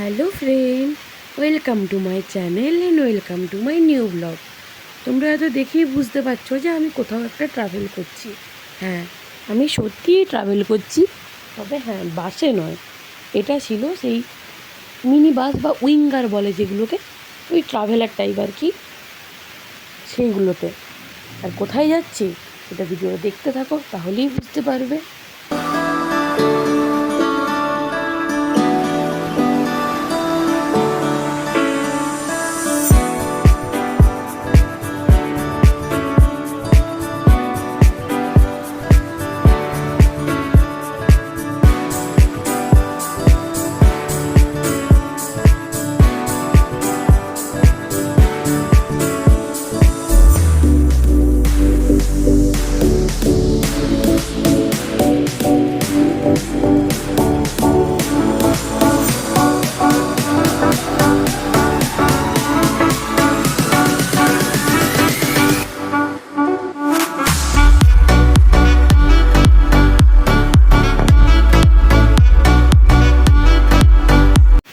Hello friend, welcome to my channel and welcome to my new blog. তোমরা হয়তো দেখেই বুঝতে পারছো যে আমি কোথাও একটা ট্রাভেল করছি। হ্যাঁ, আমি সত্যিই ট্রাভেল করছি, তবে হ্যাঁ, বাসে নয়। এটা ছিল সেই মিনি বাস বা উইঙ্গার বলে যেগুলোকে, ওই ট্রাভেলার টাইপ আর কি, সেইগুলোতে। আর কোথায় যাচ্ছি সেটা ভিডিও দেখতে থাকো, তাহলেই বুঝতে পারবে।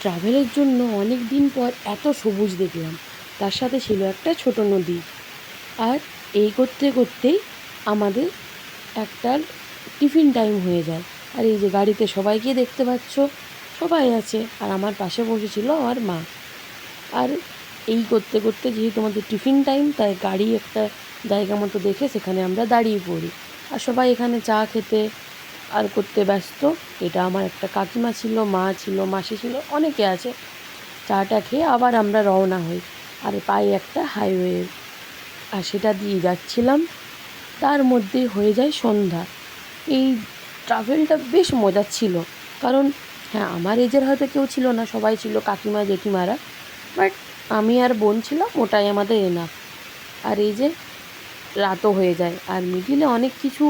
ট্রাভেলের জন্য অনেক দিন পর এত সবুজ দেখলাম, তার সাথে ছিল একটা ছোট নদী। আর এই করতে করতেই আমাদের একটা টিফিন টাইম হয়ে যায়। আর এই যে গাড়িতে সবাইকে দেখতে পাচ্ছ, সবাই আছে, আর আমার পাশে বসেছিল আমার মা। আর এই করতে করতে যেহেতু আমাদের টিফিন টাইম, তাই গাড়ি একটা জায়গা মতো দেখে সেখানে আমরা দাঁড়িয়ে পড়ি। আর সবাই এখানে চা খেতে আর করতে ব্যস্ত। এটা আমার একটা কাকিমা ছিল, মা ছিল, মাসি ছিল, অনেকে আছে। চাটা খেয়ে আবার আমরা রওনা হই। আর পায়ে একটা হাইওয়ে, আর সেটা দিয়ে যাচ্ছিলাম। তার মধ্যে হয়ে যায় সন্ধ্যা। এই ট্রাভেলটা বেশ মজার ছিল, কারণ হ্যাঁ, আমার এজের হয়তো কেউ ছিল না, সবাই ছিল কাকিমা জেঠিমারা, বাট আমি আর বোন ছিলাম, ওটাই আমাদের এনাফ। আর এই যে রাতও হয়ে যায়, আর মিডিলে অনেক কিছু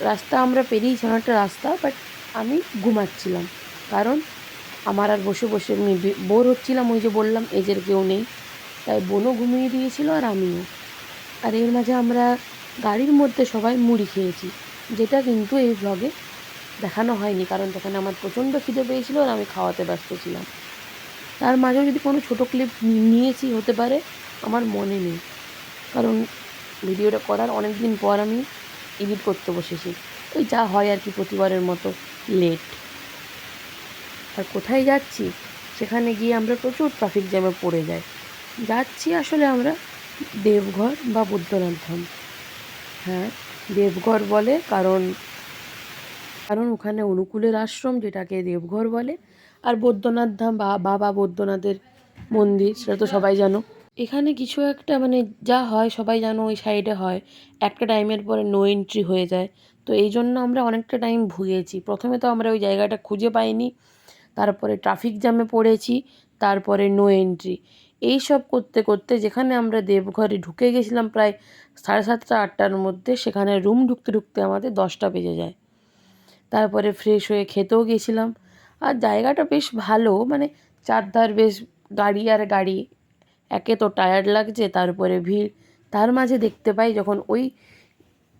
রাস্তা আমরা পেরিয়েছি, অনেকটা রাস্তা, বাট আমি ঘুমাচ্ছিলাম, কারণ আমার আর বসে বসে আমি বোর হচ্ছিলাম। ওই যে বললাম, এজের কেউ নেই, তাই বোনও ঘুমিয়ে দিয়েছিল আর আমিও। আর এর মাঝে আমরা গাড়ির মধ্যে সবাই মুড়ি খেয়েছি, যেটা কিন্তু এই ভ্লগে দেখানো হয়নি, কারণ তখন আমার প্রচণ্ড খিদে পেয়েছিল আর আমি খাওয়াতে ব্যস্ত ছিলাম। তার মাঝেও যদি কোনো ছোটো ক্লিপ নিয়েছি হতে পারে, আমার মনে নেই, কারণ ভিডিওটা করার অনেক দিন পর আমি এডিট করতে বসেছি। ওই যা হয় আর কি, প্রতিবারের মতো লেট। আর কোথায় যাচ্ছি, সেখানে গিয়ে আমরা প্রচুর ট্রাফিক জ্যামে পড়ে যাই। যাচ্ছি আসলে আমরা দেবঘর বা বৈদ্যনাথ ধাম। হ্যাঁ, দেবঘর বলে, কারণ কারণ ওখানে অনুকূলের আশ্রম, যেটাকে দেবঘর বলে। আর বৈদ্যনাথ ধাম বা বাবা বৈদ্যনাথের মন্দির, সেটা তো সবাই জানো। এখানে কিছু একটা মানে যা হয় সবাই জানো, ওই সাইডে হয়, একটা টাইমের পরে নো এন্ট্রি হয়ে যায়। তো এই জন্য আমরা অনেকটা টাইম ভুগেছি। প্রথমে তো আমরা ওই জায়গাটা খুঁজে পাইনি, তারপরে ট্রাফিক জ্যামে পড়েছি, তারপরে নো এন্ট্রি। এই সব করতে করতে যেখানে আমরা দেবঘরে ঢুকে গেছিলাম প্রায় 7:30 8টার মধ্যে, সেখানে রুম ঢুকতে ঢুকতে আমাদের 10টা বেজে যায়। তারপরে ফ্রেশ হয়ে খেতেও গেছিলাম। আর জায়গাটা বেশ ভালো, মানে চারধার বেশ গাড়ি আর গাড়ি, একে তো টায়ার্ড লাগছে, তারপরে ভিড়। তার মাঝে দেখতে পাই যখন ওই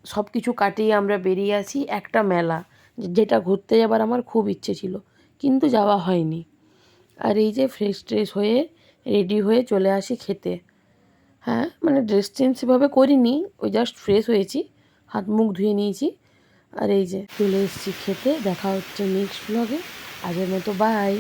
সব কিছু কাটিয়ে আমরা বেরিয়ে আসি, একটা মেলা, যেটা ঘুরতে যাবার আমার খুব ইচ্ছে ছিল, কিন্তু যাওয়া হয়নি। আর এই যে ফ্রেশ ট্রেশ হয়ে রেডি হয়ে চলে আসি খেতে। হ্যাঁ, মানে ড্রেস চেঞ্জ সেভাবে করিনি, ওই জাস্ট ফ্রেশ হয়েছি, হাত মুখ ধুয়ে নিয়েছি। আর এই যে চলে এসেছি খেতে। দেখা হচ্ছে নেক্সট ব্লগে। আজের মতো বাই।